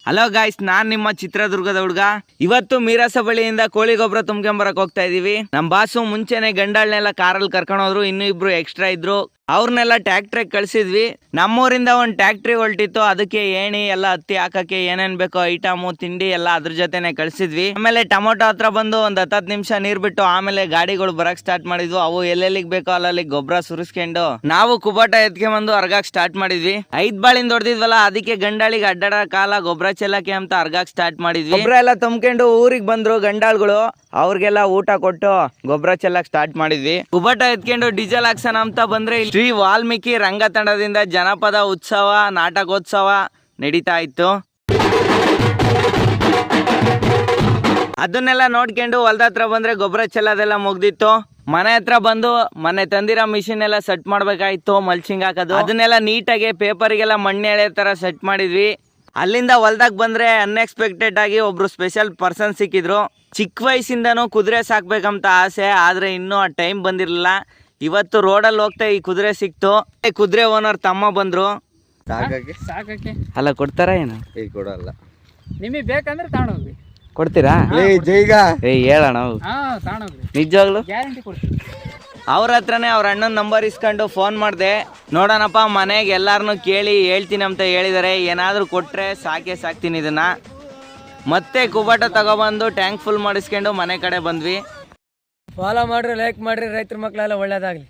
Hello guys, ನಾನ್ ನಿಮ್ಮ ಚಿತ್ರದುರ್ಗದ ಹುಡುಗ. ಇವತ್ತು ಮೀರಸಬಳ್ಳಿಯಿಂದ ಕೋಳಿ ಗೊಬ್ಬರ ತುಂಬ್ಕೊಂಬರಕ್ ಹೋಗ್ತಾ ಇದೀವಿ. ನಮ್ ಬಾಸು ಮುಂಚೆನೆ ಗಂಡಾಳ್ನೆಲ್ಲ ಕಾರಲ್ಲಿ ಕರ್ಕೊಂಡು ಹೋದ್ರು, ಇನ್ನೂ ಇಬ್ರು ಎಕ್ಸ್ಟ್ರಾ ಇದ್ರು. ಅವ್ರನ್ನೆಲ್ಲ ಟ್ಯಾಕ್ಟ್ರಿ ಕಳ್ಸಿದ್ವಿ. ನಮ್ಮೂರಿಂದ ಒಂದ್ ಟ್ಯಾಕ್ಟ್ರಿ ಹೊಲ್ಟಿತ್ತು, ಅದಕ್ಕೆ ಏಣಿ ಎಲ್ಲ ಹತ್ತಿ ಹಾಕಕ್ಕೆ ಏನೇನ್ ಬೇಕೋ ಐಟಮು ತಿಂಡಿ ಎಲ್ಲ ಅದ್ರ ಜೊತೆನೆ ಕಳ್ಸಿದ್ವಿ. ಆಮೇಲೆ ಟೊಮೊಟೊ ಹತ್ರ ಬಂದು ಒಂದ್ 10 ನಿಮಿಷ ನೀರ್ ಬಿಟ್ಟು ಆಮೇಲೆ ಗಾಡಿಗಳು ಬರಕ್ ಸ್ಟಾರ್ಟ್ ಮಾಡಿದ್ವು. ಅವು ಎಲ್ಲೆಲ್ಲಿಗ್ ಬೇಕೋ ಅಲ್ಲಲ್ಲಿ ಗೊಬ್ಬರ ಸುರಿಸ್ಕೊಂಡು ನಾವು ಕುಬಾಟ ಎತ್ಕೊಂಡ್ಬಂದು ಅರ್ಗಾಕ್ ಸ್ಟಾರ್ಟ್ ಮಾಡಿದ್ವಿ. 5 ಬಾಳಿಂದ ಹೊಡೆದಿದ್ವಲ್ಲ, ಅದಕ್ಕೆ ಗಂಡಾಳಿಗೆ ಅಡ್ಡಾಡ ಕಾಲ ಗೊಬ್ಬರ ಚೆಲ್ಲಕ್ಕೆ ಅಂತ ಅರ್ಗಾಕ್ ಸ್ಟಾರ್ಟ್ ಮಾಡಿದ್ವಿ. ಗೊಬ್ಬರ ಎಲ್ಲ ತುಂಬ್ಕೊಂಡು ಊರಿಗೆ ಬಂದ್ರು ಗಂಡಾಳ್ಗಳು. ಅವ್ರಿಗೆಲ್ಲ ಊಟ ಕೊಟ್ಟು ಗೊಬ್ಬರ ಚೆಲ್ಲಕ್ ಸ್ಟಾರ್ಟ್ ಮಾಡಿದ್ವಿ. ಕುಬಾಟ ಎತ್ಕೊಂಡು ಡೀಸೆಲ್ ಹಾಕ್ಸೋಣ ಅಂತ ಬಂದ್ರೆ ಶ್ರೀ ವಾಲ್ಮೀಕಿ ರಂಗತಂಡದಿಂದ ಜನಪದ ಉತ್ಸವ ನಾಟಕೋತ್ಸವ ನಡೀತಾ ಇತ್ತು. ಅದನ್ನೆಲ್ಲ ನೋಡ್ಕೊಂಡು ಹೊಲ್ದ ಹತ್ರ ಬಂದ್ರೆ ಗೊಬ್ಬರ ಚೆಲ್ಲೋದೆಲ್ಲ ಮುಗ್ದಿತ್ತು. ಮನೆ ಹತ್ರ ಬಂದು ಮನೆ ತಂದಿರೋ ಮಿಷಿನ್ ಎಲ್ಲ ಸೆಟ್ ಮಾಡ್ಬೇಕಾಯ್ತು, ಮಲ್ಚಿಂಗ್ ಹಾಕೋದು. ಅದನ್ನೆಲ್ಲ ನೀಟಾಗಿ ಪೇಪರ್ಗೆಲ್ಲ ಮಣ್ಣು ಎಳೆ ತರ ಸೆಟ್ ಮಾಡಿದ್ವಿ. ಅಲ್ಲಿಂದ ಹೊಲ್ದಾಗ ಬಂದ್ರೆ ಅನ್ಎಕ್ಸ್ಪೆಕ್ಟೆಡ್ ಆಗಿ ಒಬ್ರು ಸ್ಪೆಷಲ್ ಪರ್ಸನ್ ಸಿಕ್ಕಿದ್ರು. ಚಿಕ್ಕ ವಯಸ್ಸಿಂದನೂ ಕುದುರೆ ಸಾಕ್ಬೇಕಂತ ಆಸೆ, ಆದ್ರೆ ಇನ್ನೂ ಆ ಟೈಮ್ ಬಂದಿರ್ಲಿಲ್ಲ. ಇವತ್ತು ರೋಡಲ್ಲಿ ಹೋಗ್ತಾ ಈ ಕುದುರೆ ಸಿಕ್ತು. ಕುದುರೆ ಓನರ್ ತಮ್ಮ ಬಂದ್ರು. ಸಾಕಕ್ಕೆ ಅಲ್ಲ ಕೊಡ್ತಾರ ಏನು? ಕೊಡಲ್ಲ. ನಿಮಗೆ ಬೇಕಂದ್ರೆ ತಗೊಂಡೋಗ್ರಿ. ಕೊಡ್ತೀರಾ? ಹೇಳೋಣ ನಿಜವಾಗ್ಲು ಗ್ಯಾರಂಟಿ ಕೊಡ್ತೀವಿ. ಅವ್ರ ಹತ್ರನೇ ಅವ್ರ ಅಣ್ಣನ ನಂಬರ್ ಇಸ್ಕೊಂಡು ಫೋನ್ ಮಾಡಿದೆ. ನೋಡೋಣಪ್ಪ ಮನೆಗೆ ಎಲ್ಲಾರನು ಕೇಳಿ ಹೇಳ್ತೀನಿ ಅಂತ ಹೇಳಿದಾರೆ. ಏನಾದರೂ ಕೊಟ್ರೆ ಸಾಕ್ತೀನಿ ಇದನ್ನ. ಮತ್ತೆ ಕುಬಾಟ ತಗೊಬಂದು ಟ್ಯಾಂಕ್ ಫುಲ್ ಮಾಡಿಸ್ಕೊಂಡು ಮನೆ ಕಡೆ ಬಂದ್ವಿ. ಫಾಲೋ ಮಾಡ್ರಿ, ಲೈಕ್ ಮಾಡ್ರಿ, ರೈತರ ಮಕ್ಕಳೆಲ್ಲ ಒಳ್ಳೇದಾಗ್ಲಿ.